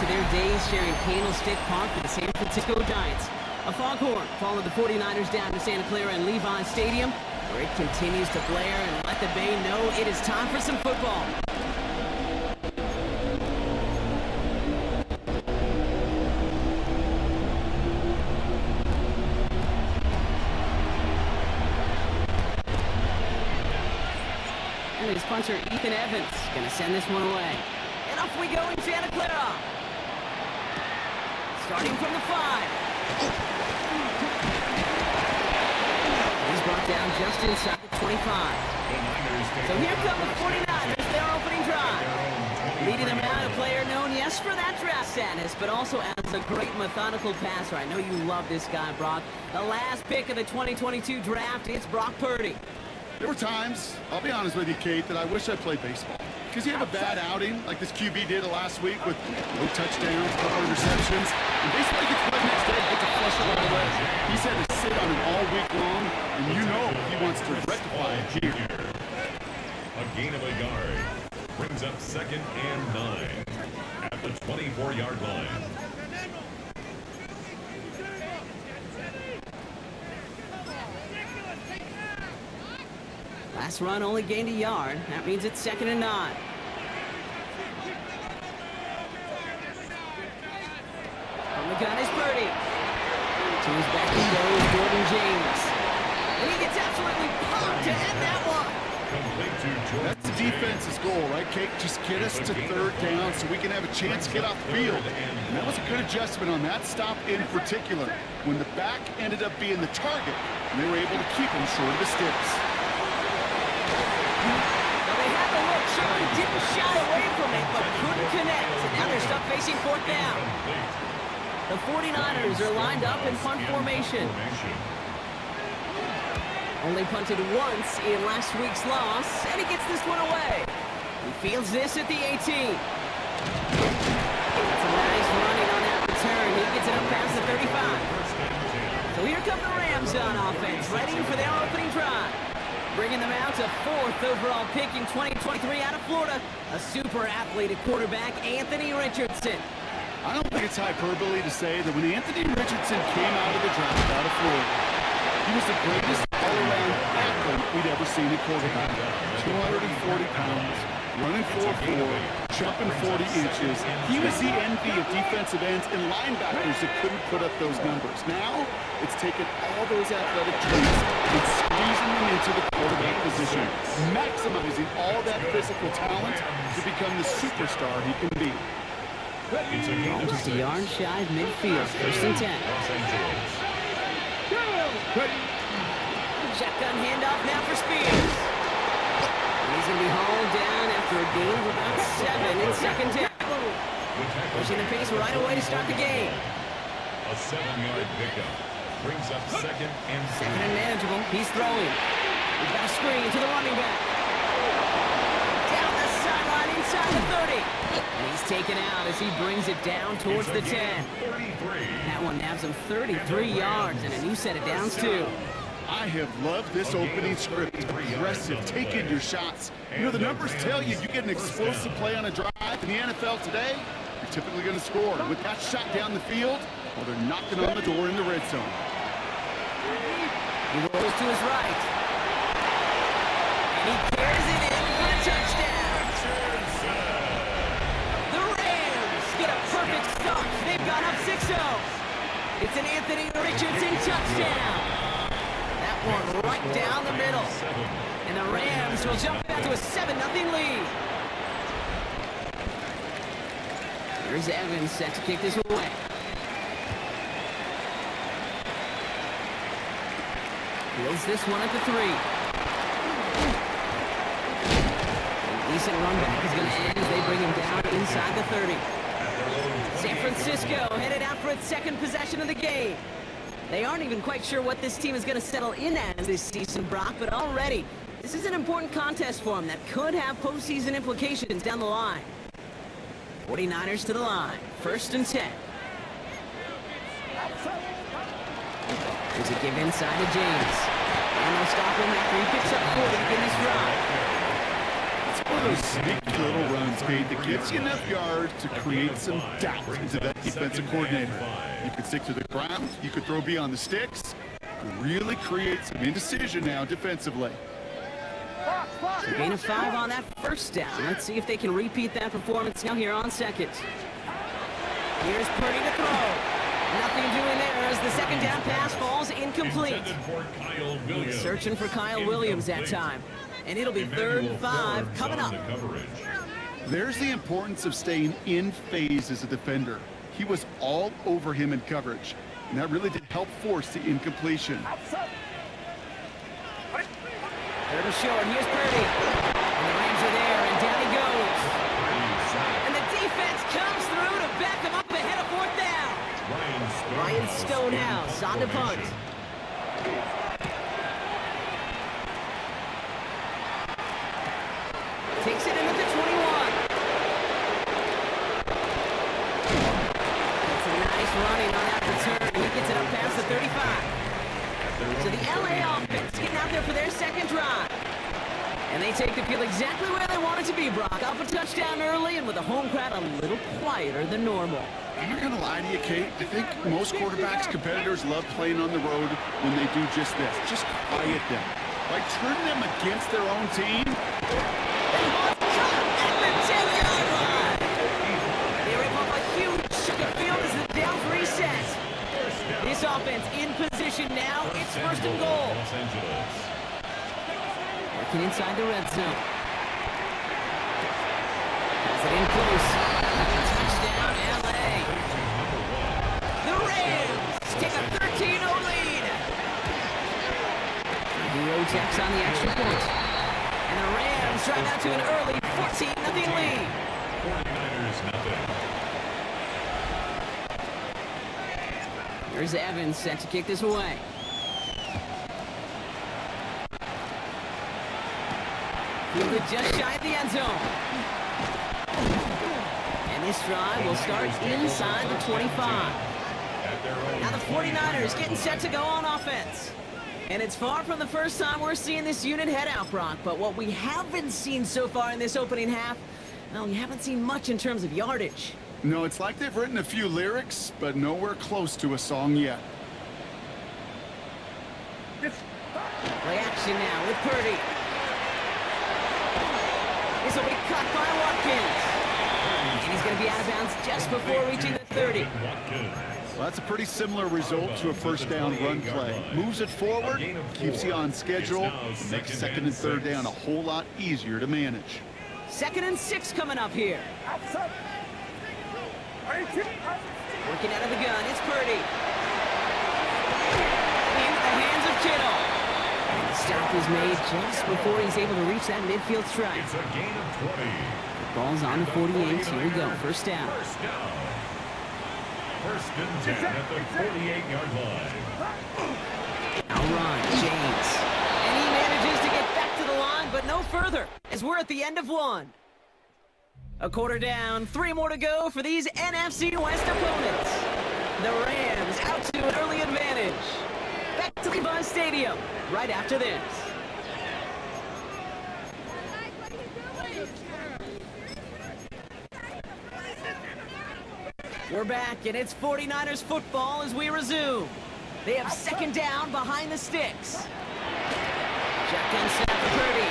to their days sharing Candlestick Park with the San Francisco Giants. A foghorn followed the 49ers down to Santa Clara and Levi Stadium, where it continues to blare and let the Bay know it is time for some football. And his puncher, Ethan Evans, going to send this one away. And off we go in Santa Clara. Starting from the 5. He's brought down just inside the 25. So here come the 49ers, their opening drive. Leading them out, a player known, yes, for that draft status, but also as a great methodical passer. I know you love this guy, Brock. The last pick of the 2022 draft, it's Brock Purdy. There were times, I'll be honest with you, Kate, that I wish I played baseball. Because you have a bad outing, like this QB did last week with no touchdowns, a couple of interceptions, and basically gets played next day, gets a flush right away. He's had to sit on it all week long, and you know he wants to rectify it here. A gain of a yard brings up 2nd and 9 at the 24-yard line. Last run only gained a yard. That means it's 2nd and 9. From the gun is Purdy. To his back he goes, Jordan James. And he gets absolutely pumped to end that one. That's the defense's goal, right, Kate? Just get us to 3rd down so we can have a chance to get off the field. And that was a good adjustment on that stop in particular, when the back ended up being the target, and they were able to keep him short of the sticks. Well, they had the look. Sherman didn't shy away from it, but couldn't connect. And now they're stuck facing 4th down. The 49ers are lined up in punt formation. Only punted once in last week's loss, and he gets this one away. He fields this at the 18. It's a nice running on that return. He gets it up past the 35. So here come the Rams on offense, ready for their opening drive. Bringing them out to 4th overall pick in 2023 out of Florida, a super athlete at quarterback, Anthony Richardson. I don't think it's hyperbole to say that when Anthony Richardson came out of the draft out of Florida, he was the greatest all-around athlete we'd ever seen at quarterback. 240 pounds, running 4.4, jumping 40 inches. He was the envy of defensive ends and linebackers that couldn't put up those numbers. Now, it's taken all those athletic traits and squeezing them into the quarterback position, maximizing all that physical talent to become the superstar he can be. Just a yard shy of midfield, 1st and 10. Shotgun handoff now for Spears. He's going to be hauled down after a gain of about 7 in 2nd down. Pushing the pace right away to start the game. A 7-yard pickup brings up 2nd and 3. 2nd and manageable. He's throwing. He's got a screen to the running back. Down the sideline inside the 30. And he's taken out as he brings it down towards the 10. That one nabs him 33 yards and a new set of downs too. I have loved this opening script. Aggressive, taking your shots. You know, the numbers tell you get an explosive play on a drive in the NFL today, you're typically going to score. With that shot down the field, well, they're knocking on the door in the red zone. He rolls to his right. And he carries it in for a touchdown. The Rams get a perfect start. They've gone up 6-0. It's an Anthony Richardson touchdown. That one right down the middle. And the Rams will jump out to a 7-0 lead. Here's Evans set to kick this away. Fields this one at the 3. A decent run back is going to end as they bring him down inside the 30. San Francisco headed out for its 2nd possession of the game. They aren't even quite sure what this team is going to settle in as this season, Brock, but already this is an important contest for them that could have postseason implications down the line. 49ers to the line, 1st and 10. There's a give inside to James. And they'll stop him after he picks up 4 to begin this drive. It's one of those sneaky little runs, Kate, that gives you enough yards to create some doubt into that defensive coordinator. You could stick to the ground, you could throw beyond the sticks, really create some indecision now defensively. So gain of 5 on that first down. Let's see if they can repeat that performance now here on second. Here's Purdy to throw. Nothing doing there as the second down pass falls incomplete. Searching for Kyle Williams that time. And it'll be 3rd and 5 coming up. There's the importance of staying in phase as a defender. He was all over him in coverage, and that really did help force the incompletion. 3rd and short, here's Purdy. And the Rams are there, and down he goes. And the defense comes through to back him up ahead of 4th down. Ryan Stonehouse on the punt. Takes it in at the 21. It's a nice running on that return. He gets it up past the 35. So the LA offense getting out there for their second drive. And they take the field exactly where they want it to be, Brock. Up a touchdown early and with the home crowd a little quieter than normal. I'm not going to lie to you, Kate. I think most quarterbacks, competitors love playing on the road when they do just this. Just quiet them. By turning them against their own team. At the 10-yard line. They rip off a huge chunk of field as the downs reset. This offense in position now. It's 1st and goal. Working inside the red zone. Pass it in close. Touchdown, LA. The Rams take a 13-0 lead. The O-Techs on the extra point. And the Rams drive out to an early 14-0 lead. 49ers nothing. Here's Evans set to kick this away. Fielded just shy of the end zone. And this drive will start inside the 25. Now the 49ers getting set to go on offense. And it's far from the first time we're seeing this unit head out, Brock. But what we haven't seen so far in this opening half, well, we haven't seen much in terms of yardage. No, it's like they've written a few lyrics, but nowhere close to a song yet. Play action now with Purdy. This will be cut by Watkins. And he's going to be out of bounds just before reaching the 30. Well, that's a pretty similar result to a first down run play. Moves it forward, keeps you on schedule, makes 2nd and 3rd down a whole lot easier to manage. 2nd and 6 coming up here. Working out of the gun, it's Purdy. Into the hands of Kittle. And the stop is made just before he's able to reach that midfield strike. It's a gain of 20. The ball's on the 48. Here we go, first down. 1st and 10 at the 48-yard line. Now run, James. And he manages to get back to the line, but no further, as we're at the end of 1. A quarter down, 3 more to go for these NFC West opponents. The Rams out to an early advantage. Back to Levi Stadium right after this. We're back, and it's 49ers football as we resume. They have 2nd down behind the sticks. Shotgun snap for Purdy.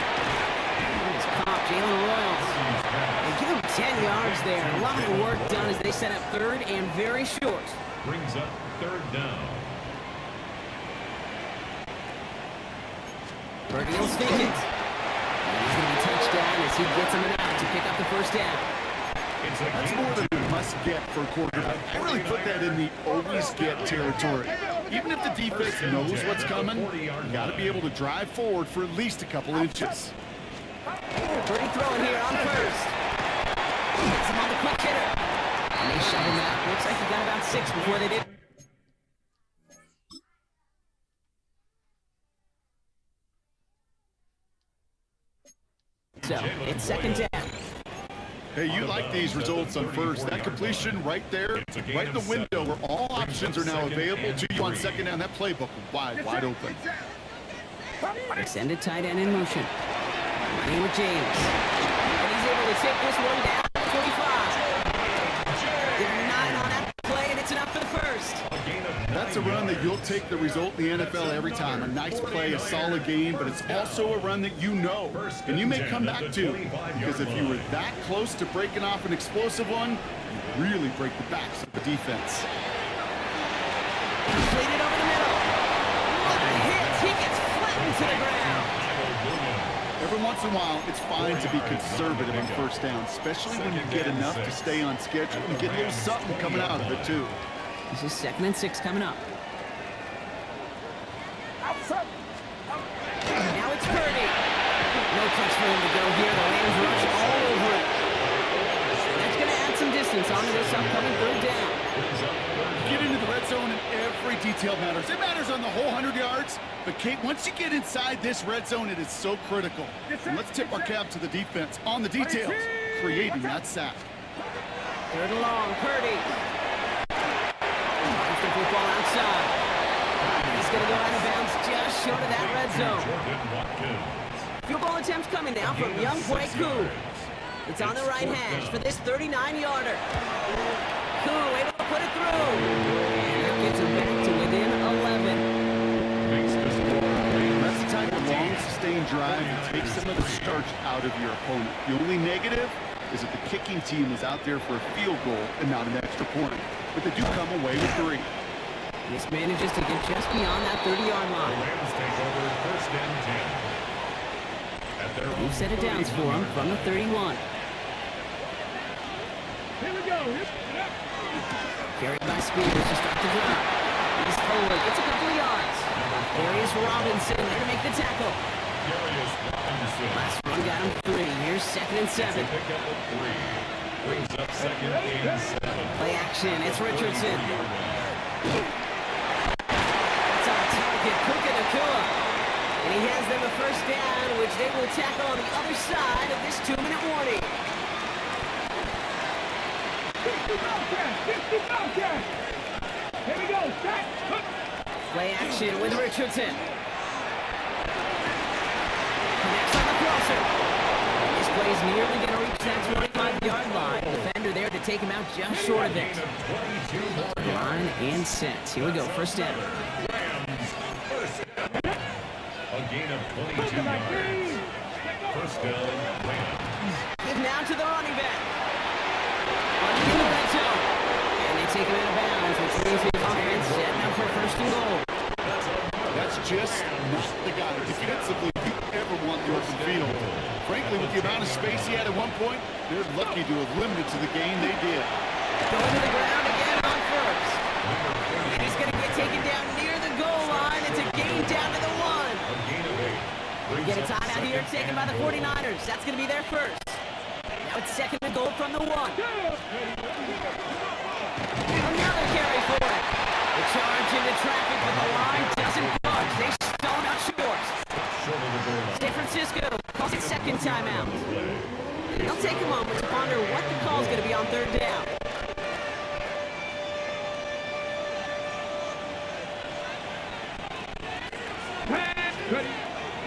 He's caught Jalen Royals. They give him 10 yards there. A lot of work done as they set up 3rd and very short. Brings up 3rd down. Purdy will sneak it. And he's going to be touchdown as he gets him out to pick up the first down. That's more than a must-get for a quarterback. I really put that in the always-get territory. Even if the defense knows what's coming, you got to be able to drive forward for at least a couple inches. Purdy throwing here on 1st. Gets him on the quick hitter. And they shut him out. Looks like he got about 6 before they did. So, it's 2nd down. Hey, you like these results on 1st. That completion right there, right in the window where all options are now available to you on 2nd down. That playbook wide open. Extended tight end in motion. Running with James. to take this one down to 45. Give him 9 on that play, and it's enough for the first. That's a run that you'll take the result in the NFL every time. A nice play, a solid game, but it's also a run that you know, and you may come back to. Because if you were that close to breaking off an explosive one, you really break the backs of the defense. Completed over the middle. What a hit! He gets flattened to the ground. Every once in a while, it's fine to be conservative on first down, especially when you get enough to stay on schedule and get a little something coming out of it, too. This is 2nd and 6 coming up. Now it's Purdy. No touch for him to go here. The Rams rush all over it. That's going to add some distance onto this upcoming 3rd down. Get into the red zone and every detail matters. It matters on the whole 100 yards. But, Kate, once you get inside this red zone, it is so critical. And let's tip our cap to the defense on the details, creating that sack. 3rd and long, Purdy. Runs the football outside. He's going to go out of bounds just short of that red zone. Field goal attempts coming now from young Koo. It's on the right hash for this 39-yarder. Koo able to put it through. And it gets him back to within 11. That's the type of long, sustained drive that takes some of the starch out of your opponent. The only negative is that the kicking team is out there for a field goal and not an extra point. But they do come away with 3. This manages to get just beyond that 30-yard line. Rams take over 1st and 10. New set of downs for him from the 31. Here we go. Carried by Spears to start the drive. He's forward, gets a couple of yards. Darius Robinson there to make the tackle. Last run got him 3. Here's 2nd and 7. Pick up a 3. Brings up 2nd and 7. Play action, it's Richardson. That's on target, Puka Nakua. And he has them a 1st down, which they will tackle on the other side of this 2-minute warning. 50 Falcons. Here we go. Set. Play action with Richardson. Connects on the crosser. This play is nearly going to reach that 25-yard line. Defender there to take him out just short of it. Line and set. Here we go. 1st down. A gain of 22 yards. 1st down, Rams. Give now to the running back. Running in the red zone. And they take him out of bounds, which means the offense setting up for 1st and goal. That's just not the guy defensively you ever want the open field. Frankly, with the amount of space he had at one point, they're lucky to have limited to the game they did. Going to the ground again on 1st. And he's going to get taken down near the goal line. It's a gain down to the 1. We get a timeout here taken by the 49ers. That's going to be their 1st. Now it's 2nd and goal from the 1. Another carry for it. The charge into traffic, but the line doesn't budge. They stone out short. San Francisco calls it 2nd timeout. And they'll take a moment to ponder what the call is going to be on 3rd down.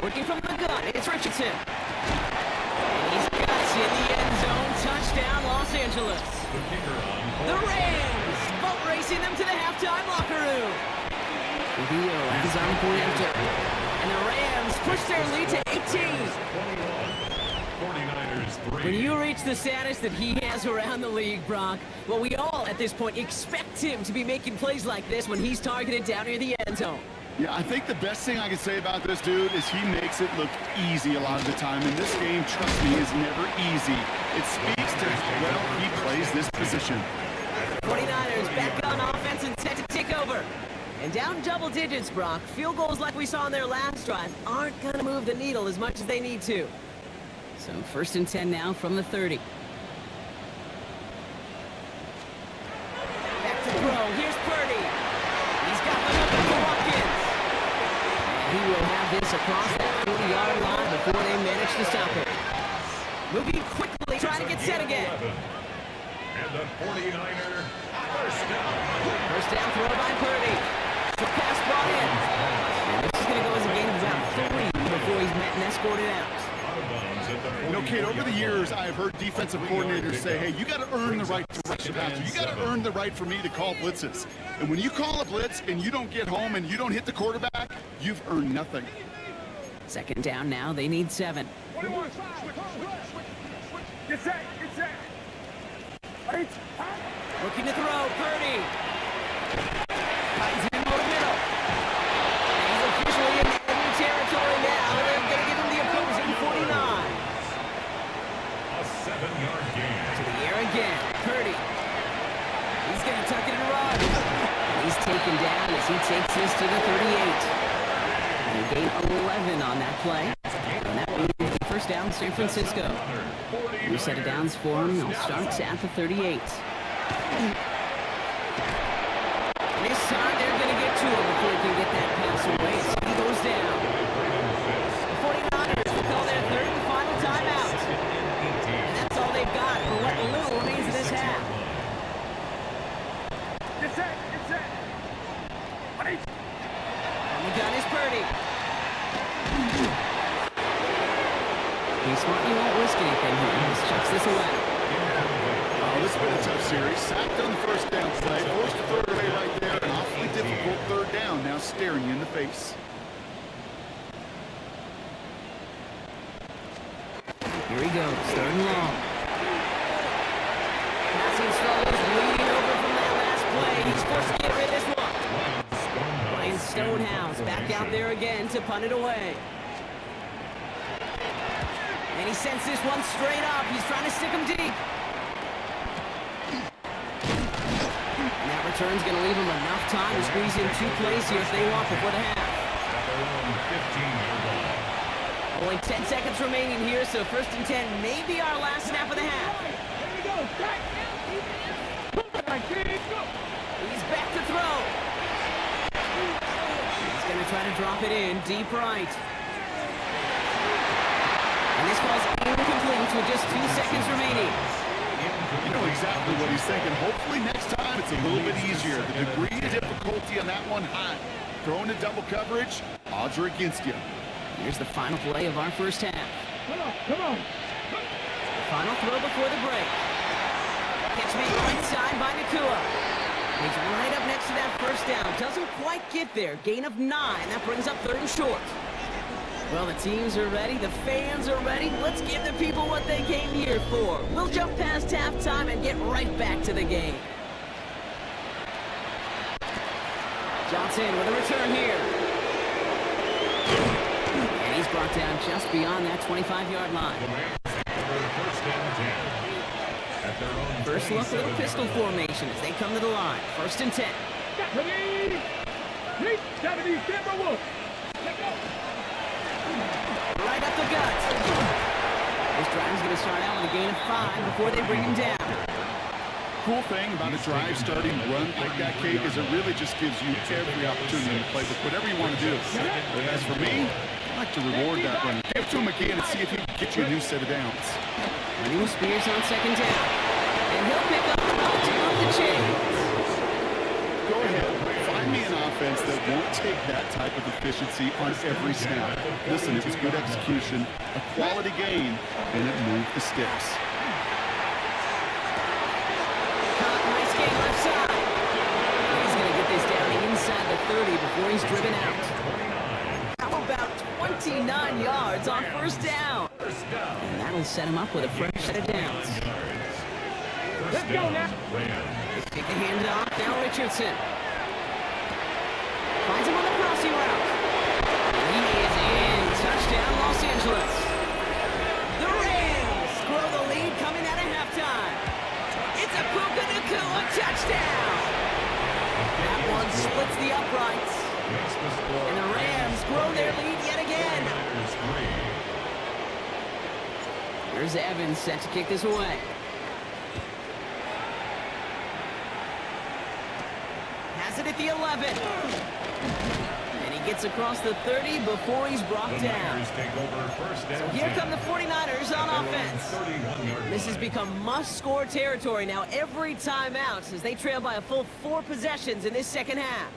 Working from the gun, it's Richardson. And he's got it in the end zone. Touchdown, Los Angeles. The Rams boat racing them to the halftime locker room. Video is on point after. And the Rams push their lead to 18. When you reach the status that he has around the league, Brock, well, we all at this point expect him to be making plays like this when he's targeted down near the end zone. Yeah, I think the best thing I can say about this dude is he makes it look easy a lot of the time. And this game, trust me, is never easy. It speaks to how well he plays this position. 49ers back on offense and set to take over. And down double digits, Brock. Field goals like we saw in their last drive aren't going to move the needle as much as they need to. So 1st and 10 now from the 30. Back to throw. Here's Purdy. He's got the hook for Watkins. He will have this across that 40-yard line before they manage to stop it. Moving quickly, trying to get set again. And the 49er first down. First down throw by Purdy. The pass brought in. And this is going to go as a gain of about 3 before he's met and escorted out. Out of bounds You know, Kate, over the years, I've heard defensive coordinators say, hey, you got to earn the right to rush the passer. You got to earn the right for me to call blitzes. And when you call a blitz and you don't get home and you don't hit the quarterback, you've earned nothing. Second down now, they need 7. Get set, get set. Right. Looking to throw, Purdy. Finds him over the middle. And he's officially in enemy territory now. They're going to give him the opposing 49. A 7-yard gain. To the air again, Purdy. He's going to tuck it and run. And he's taken down as he takes this to the 38. They gain 11 on that play. And that means the first down, San Francisco. New set of downs for him. They'll start at the 38. This time they're going to get to him before he can get that pass away. So he goes down. The 49ers will call their third and final timeout. And that's all they've got for what little remains of this half. Get set, get set. Right. And the gun is Purdy. He's smart, he won't risk anything here. He just chucks this away. Oh, this has been a tough series. Sacked on the first down play. Forced to throw it away right there. An awfully difficult third down now staring you in the face. Here he goes, third and long. Passing struggles bleeding over from that last play. He's forced to get rid of this one. Ryan Stonehouse back out there again to punt it away. And he sends this one straight up. He's trying to stick him deep. And that return's going to leave him enough time to squeeze in 2 plays here if they want before the half. Only 10 seconds remaining here, so first and 10 may be our last snap of the half. Here we go, back. He's back to throw. He's going to try to drop it in deep right. And this falls incomplete with just 2 seconds remaining. You know exactly what he's thinking. Hopefully next time it's a little bit easier. The degree of difficulty on that one high. Throwing to double coverage, odds are against you. Here's the final play of our first half. Come on. Final throw before the break. Catch made right side by Nakua. He's right up next to that first down. Doesn't quite get there. Gain of 9. That brings up third and short. Well, the teams are ready. The fans are ready. Let's give the people what they came here for. We'll jump past halftime and get right back to the game. Johnson with a return here. And he's brought down just beyond that 25-yard line. First look, little pistol formation as they come to the line. First and 10. Ready? 70, Denver Wolf. Right up the gut. This drive's going to start out with a gain of 5 before they bring him down. Cool thing about a drive starting run like that, Kate, is it really just gives you every opportunity to play with whatever you want to do. As for me, I like to reward that run. Give to him again and see if he can get you a new set of downs. New Spears on second down. And he'll pick up the chains. Go ahead. Find me an offense that won't take that type of efficiency on every snap. Listen, it was good execution, a quality game, and it moved the sticks. Nice game left side. He's going to get this down inside the 30 before he's driven out. How about 29 yards on first down? And that'll set him up with a fresh set of downs. Let's go now. They take the hand off. Now Richardson. Finds him on the crossing route. He is in. Touchdown, Los Angeles. The Rams grow the lead coming out of halftime. It's a Puka Nakua touchdown. That one splits the uprights. And the Rams grow their lead yet again. Here's Evans set to kick this away. Has it at the 11. And he gets across the 30 before he's brought down. So here come the 49ers on offense. This has become must-score territory now every time out as they trail by a full 4 possessions in this second half.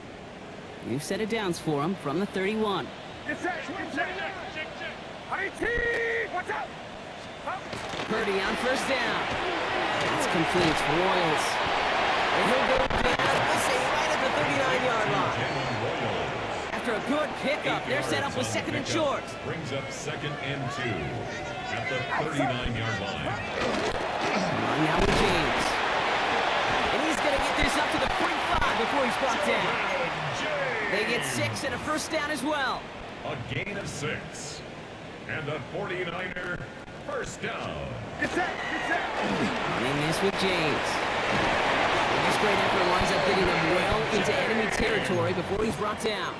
New set of downs for them from the 31. Get set. IT, watch out. Purdy on first down. That's complete for Royals. And he'll go down, we'll say, right at the 39-yard line. After a good pickup, they're set up with second and short. Brings up 2nd and 2 at the 39-yard line. Now with James. And he's going to get this up to the 45 before he's brought down. They get 6 and a first down as well. A gain of 6. And the 49er first down. Running this with James. This great effort winds up getting him well into enemy territory before he's brought down.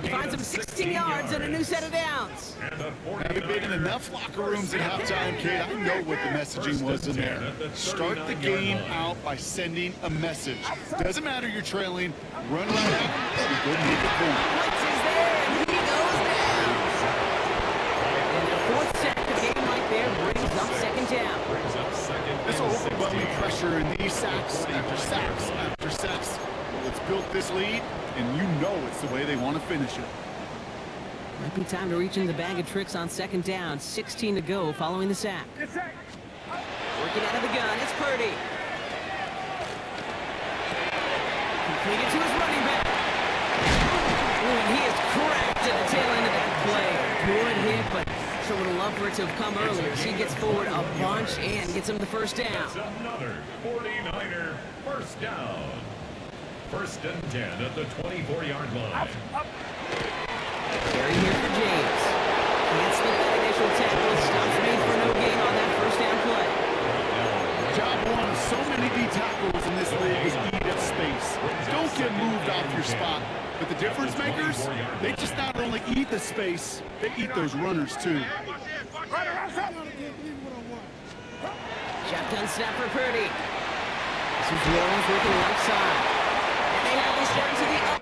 He finds him 16 yards and a new set of downs. Having been in enough locker rooms at halftime, Kate, I know what the messaging was in there. Start the game out by sending a message. Doesn't matter you're trailing, run right out, and go make a point. Blitz is there, and he goes down. And the fourth sack of the game right there brings up second down. This overwhelming pressure in these sacks after sacks after sacks. Well, it's built this lead, and you know it's the way they want to finish it. Might be time to reach in the bag of tricks on second down. 16 to go following the sack. Working out of the gun, it's Purdy. Completed to his running back. Ooh, and he is cracked at the tail end of that play. Good hit, but sure would have loved for it to have come earlier. So he gets forward a bunch and gets him the first down. That's another 49er first down. 1st and 10 at the 24-yard line. Carry here for James. Can't slip that initial tackle. Stops made for no gain on that first down play. Job one of so many D tackles in this league is eat up space. Don't get moved off your spot. But the difference makers, they just not only eat the space, they eat those runners too. Shotgun snap for Purdy. This is Royals with the left side. And they have this down to the up.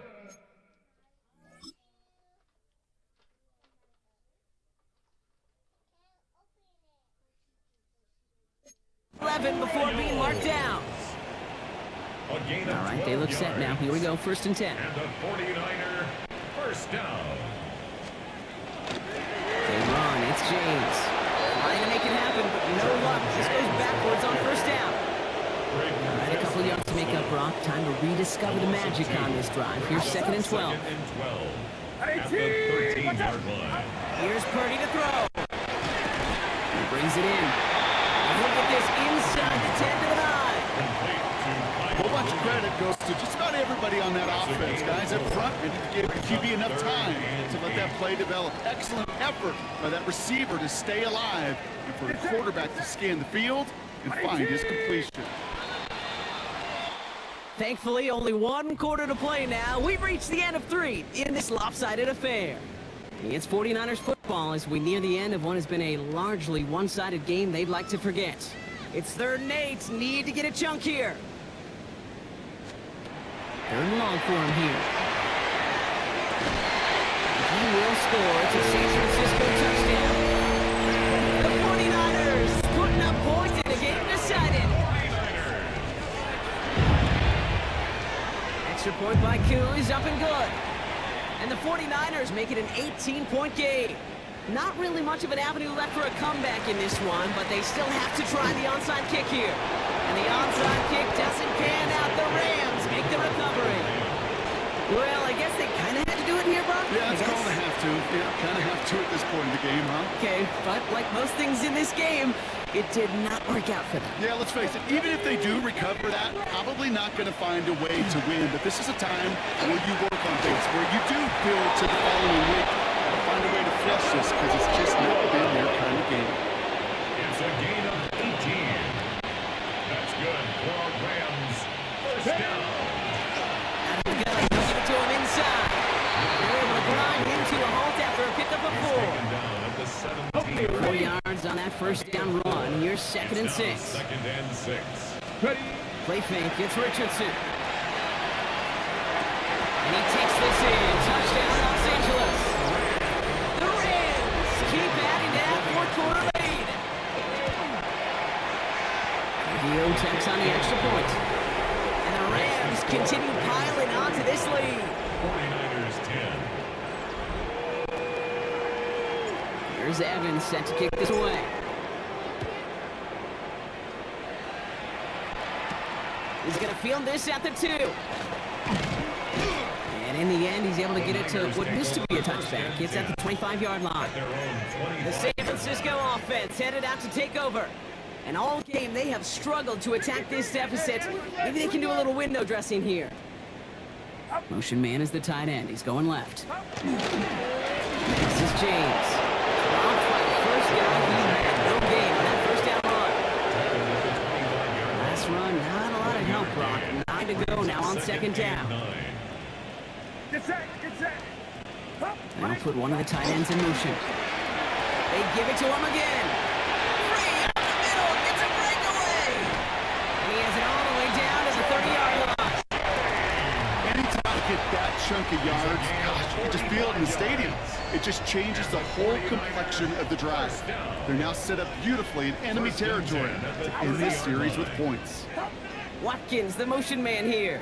Before being marked down. All right, they look set now. Here we go, 1st and 10. And the 49er first down. They run, it's James. Trying to make it happen, but no luck. This goes backwards on first down. All right, a couple yards to make up, Brock. Time to rediscover the magic on this drive. Here's 2nd and 12. 2nd and 12 at the 13-yard line. Here's Purdy to throw. He brings it in. Look at this inside the 10 to the 9. A whole bunch of credit goes to just about everybody on that offense. Guys up front, we need to give QB enough time to let that play develop. Excellent effort by that receiver to stay alive and for the quarterback to scan the field and find his completion. Thankfully, only 1 quarter to play now. We've reached the end of 3 in this lopsided affair. It's 49ers football as we near the end of what has been a largely one-sided game they'd like to forget. It's 3rd and 8. Need to get a chunk here. 3rd and long for him here. He will score. It's a San Francisco touchdown. The 49ers putting up points in a game decided. Extra point by Koo is up and good. And the 49ers make it an 18-point game. Not really much of an avenue left for a comeback in this one, but they still have to try the onside kick here. And the onside kick doesn't pan out. The Rams make the recovery. Well, I guess they kind of had to do it here, Brock. Yeah, it's called a have to. Yeah, kind of have to at this point in the game, huh? Okay, but like most things in this game, it did not work out for them. Yeah, let's face it, even if they do recover that, probably not going to find a way to win. But this is a time where you work on things, where you do build to the following week. Find a way to flush this, because it's just not been their kind of game. It's a gain of 18. That's good for our Rams. First down. Give it to him inside. They're able to grind into a halt after a pickup of 4. Taken down at the 17. 4 yards on that first down run. Here's 2nd and 6. 2nd and 6. Play fake. It's Richardson. And he takes this in. Touchdown, Los Angeles. The Rams keep adding to that 4th quarter lead. Gio checks on the extra point. And the Rams continue piling onto this lead. 49ers 10. Here's Evans set to kick this away. He's going to field this at the 2. And in the end, he's able to get it to what used to be a touchback. It's at the 25-yard line. The San Francisco offense headed out to take over. And all game, they have struggled to attack this deficit. Maybe they can do a little window dressing here. Motion man is the tight end. He's going left. This is James. Dropped by the first guy he had. No gain on that first down run. Last run, not a lot of help, Brock. 9 to go now on second down. Get set, get set. And I'll put one of the tight ends in motion. They give it to him again. Free up the middle, gets a breakaway. And he has it all the way down to the 30-yard line. Anytime you get that chunk of yards, gosh, you can just feel it in the stadium. It just changes the whole complexion of the drive. They're now set up beautifully in enemy territory to end this series with points. Watkins, the motion man here.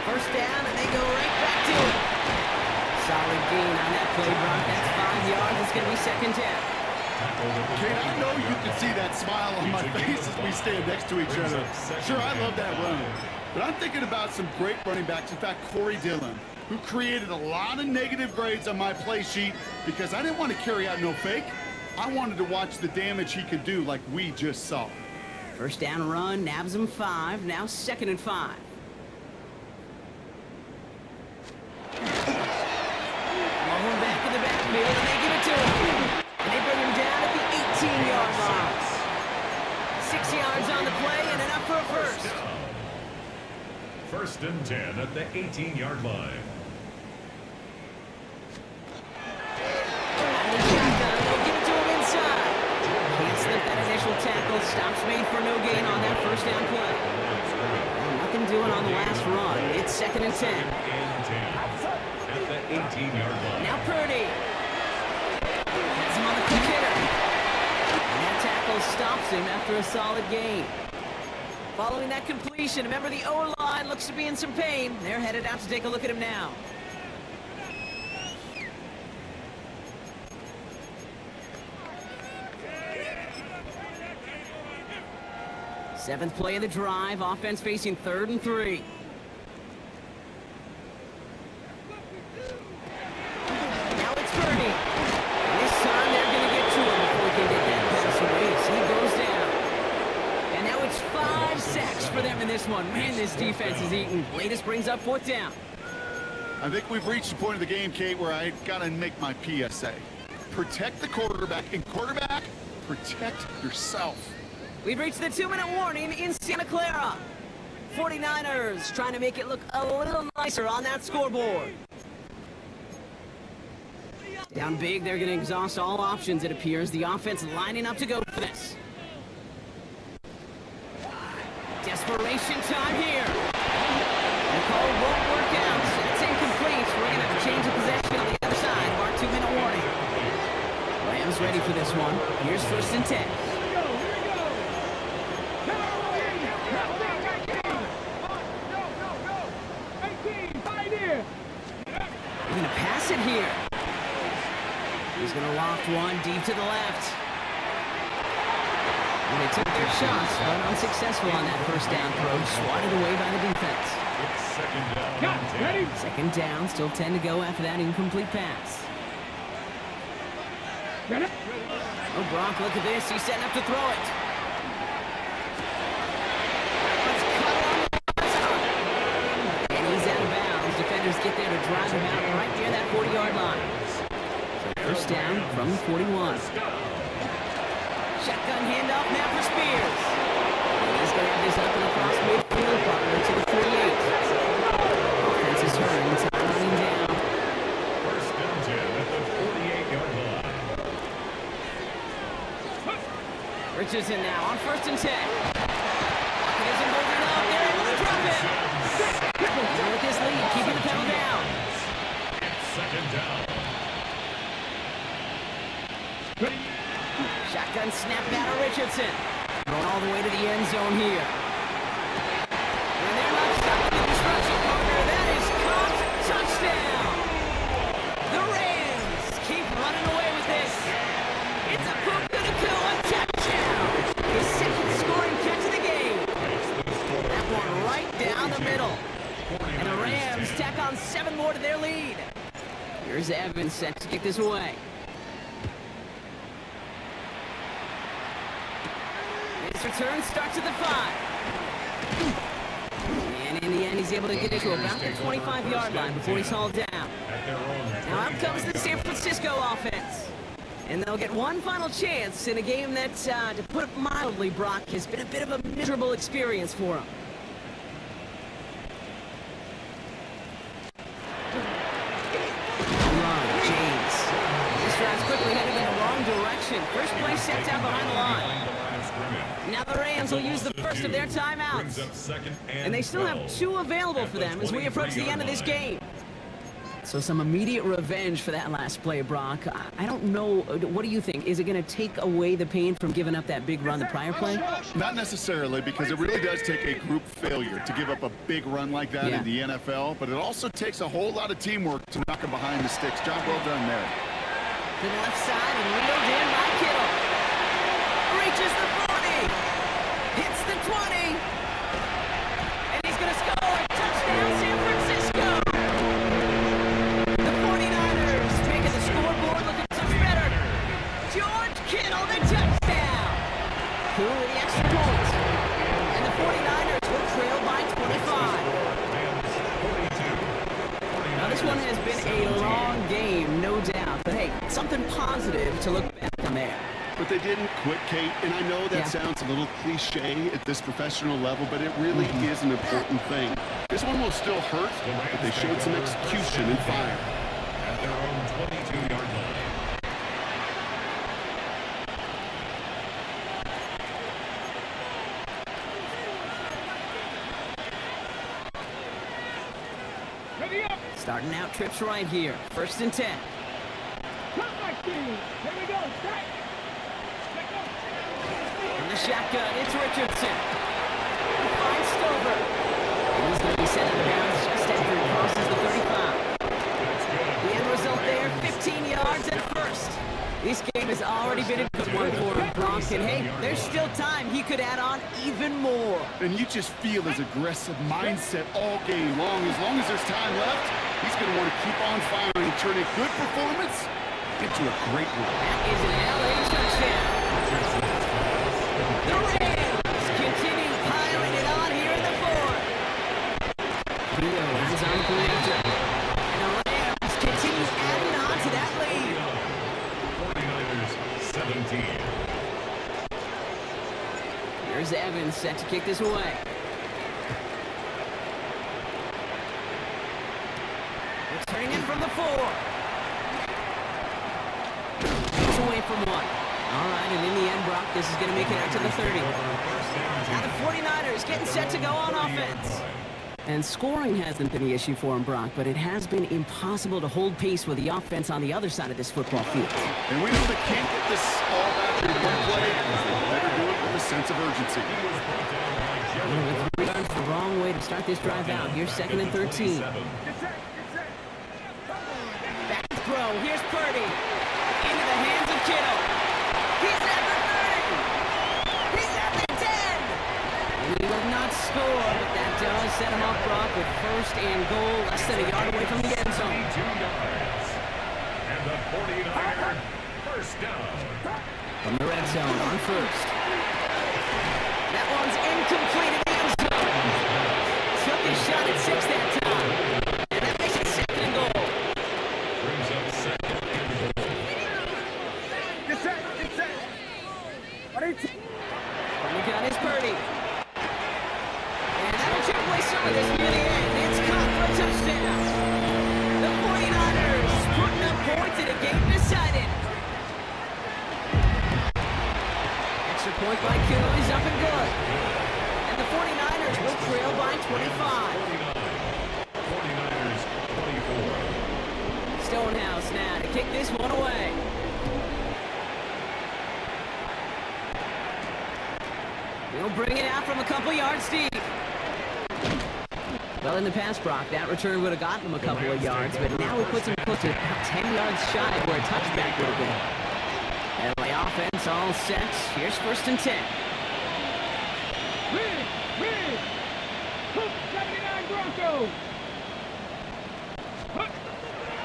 First down, and they go right back to it. Solid gain on that play, Brock. That's 5 yards. It's going to be second down. Kate, I know you can see that smile on my face as we stand next to each other. Sure, I love that run. But I'm thinking about some great running backs. In fact, Corey Dillon, who created a lot of negative grades on my play sheet because I didn't want to carry out no fake. I wanted to watch the damage he could do like we just saw. First down run, nabs him 5. Now second and 5. Rolling back in the backfield, and they give it to him. And they bring him down at the 18-yard line. 6 yards on the play and enough for a first. First and 10 at the 18-yard line. And the shotgun, they'll give it to him inside. Can't slip that initial tackle. Stops made for no gain on that first down play. Well, nothing doing on the last run. It's second and 10. At the 18-yard line. Now Purdy. Has him on the quick hitter. And that tackle stops him after a solid gain. Following that completion, remember the O-line looks to be in some pain. They're headed out to take a look at him now. Seventh play of the drive. Offense facing 3rd and 3. Now it's Purdy. And this time they're going to get to him before he can get that pass away. So he goes down. And now it's 5 sacks for them in this one. Man, this defense is eating. Latest brings up 4th down. I think we've reached the point of the game, Kate, where I gotta make my PSA. Protect the quarterback, and quarterback, protect yourself. We've reached the 2-minute warning in Santa Clara. 49ers trying to make it look a little nicer on that scoreboard. Down big, they're going to exhaust all options, it appears. The offense lining up to go for this. Desperation time here. The call won't work out. That's incomplete. We're going to have to change the possession on the other side of our 2-minute warning. Rams ready for this one. Here's first and 10. They're going to pass it here. He's going to loft one deep to the left. And they took their shots, but unsuccessful on that first down throw. Swatted away by the defense. It's second down. Ready? Second down, still 10 to go after that incomplete pass. Ready? Oh, Brock, look at this. He's setting up to throw it. Let's cut on the outside. And he's out of bounds. Defenders get there to drive him out right near that 40-yard line. So first down from the 41. Shotgun handoff now for Spears. And he's going to have this up and across midfield, partner to the 48. Offense is turning, time running down. First and 10 at the 48-yard line. Richardson now on first and 10. Pocket isn't holding up. They're able to drop it. And with this lead, keeping the pedal down. Second down. Shotgun snap out of Richardson. Going all the way to the end zone here. And they're not stopping the destruction, partner. That is caught. Touchdown. The Rams keep running away with this. It's a Puka a touchdown. His second scoring catch down the middle. And the Rams tack on 7 more to their lead. Here's Evans set to kick this away. This return starts at the 5. And in the end, he's able to get it to about the 25-yard line before he's hauled down. Now out comes the San Francisco offense. And they'll get one final chance in a game that, to put it mildly, Brock, has been a bit of a miserable experience for them. James. This drive's quickly headed in the wrong direction. First play set down behind the line. Now the Rams will use the first of their timeouts. And they still have 2 available for them as we approach the end of this game. So some immediate revenge for that last play, Brock. I don't know. What do you think? Is it going to take away the pain from giving up that big run the prior play? Not necessarily, because it really does take a group failure to give up a big run like that in the NFL. But it also takes a whole lot of teamwork to knock him behind the sticks. Job well done there. To the left side and wheeled in by Kittle. Reaches the 40. Hits the 20. And he's going to score. Touchdown, San Francisco. The 49ers making the scoreboard look so much better. George Kittle, the touchdown. Cool with the extra point. And the 49ers will trail by 25. Now this one has been a long game, no doubt. But hey, something positive to look back on there. But they didn't quit, Kate, and I know that sounds a little cliche at this professional level, but it really is an important thing. This one will still hurt, but they showed some execution and fire. At their own 22-yard line. Ready up. Starting out trips right here. 1st and 10. Come back, team. Here we go. Strike. In the shotgun, it's Richardson. He finds Stover. And he's going to be set out of bounds just after he crosses the 35. The end result there, 15 yards and first. This game has already been a good one for him, Brock. And hey, there's still time he could add on even more. And you just feel his aggressive mindset all game long. As long as there's time left, he's going to want to keep on firing, turning good performance into a great one. That is an LA touchdown. The Rams continue piling it on here in the 4th. Theo runs on the perimeter. And the Rams continue adding on to that lead. 49ers 17. Here's Evans set to kick this away. Returning in from the 4. It's away from 1. All right, and in the end, Brock, this is going to make it out to the 30. Now the 49ers getting set to go on offense. And scoring hasn't been the issue for him, Brock, but it has been impossible to hold pace with the offense on the other side of this football field. And we know they can't get this all back in one play. They better do it with a sense of urgency. With 3 yards the wrong way to start this drive out. Here's 2nd and 13. Back to throw. Here's Purdy. Into the hands of Kittle. He's at the 30. He's at the 10. And he will not score, but that does set him up, Brock, with 1st and goal, less than a yard away from the end zone. 2 yards. And the 49er first down. From the red zone on 1st. That one's incomplete in the end zone. Took a shot at 6 that time. And that makes it 2nd and goal. Brings up 2nd and goal. Get set. Get set. Ready. From the gun is Purdy. And that'll chip away some of this near the end. It's caught for a touchdown. The 49ers putting up points in a game decided. Extra point by Kittle is up and good. And the 49ers will trail by 25. 49ers 24. Stonehouse now to kick this one away. He'll bring it out from a couple yards deep. Well, in the past, Brock, that return would have gotten him a couple of yards, but now it puts him close to 10 yards shy of where a touchback would have been. LA offense all set. Here's 1st and 10. Ready. Ready. go.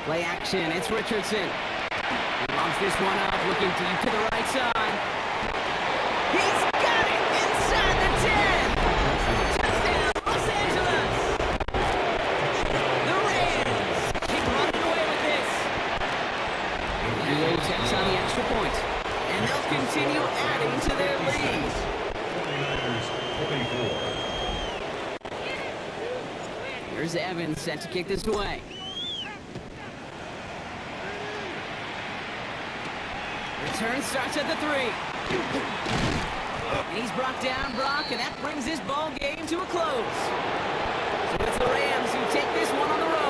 Play action, it's Richardson. He lobs this one up, looking deep to the right side. He's got it inside the 10. Touchdown, Los Angeles. The Rams keep running away with this. And the takes on the extra point. And they'll continue adding to their lead. 49ers 24. Here's Evans set to kick this away. Return starts at the 3. And he's brought down, Brock, and that brings this ball game to a close. So it's the Rams who take this one on the road.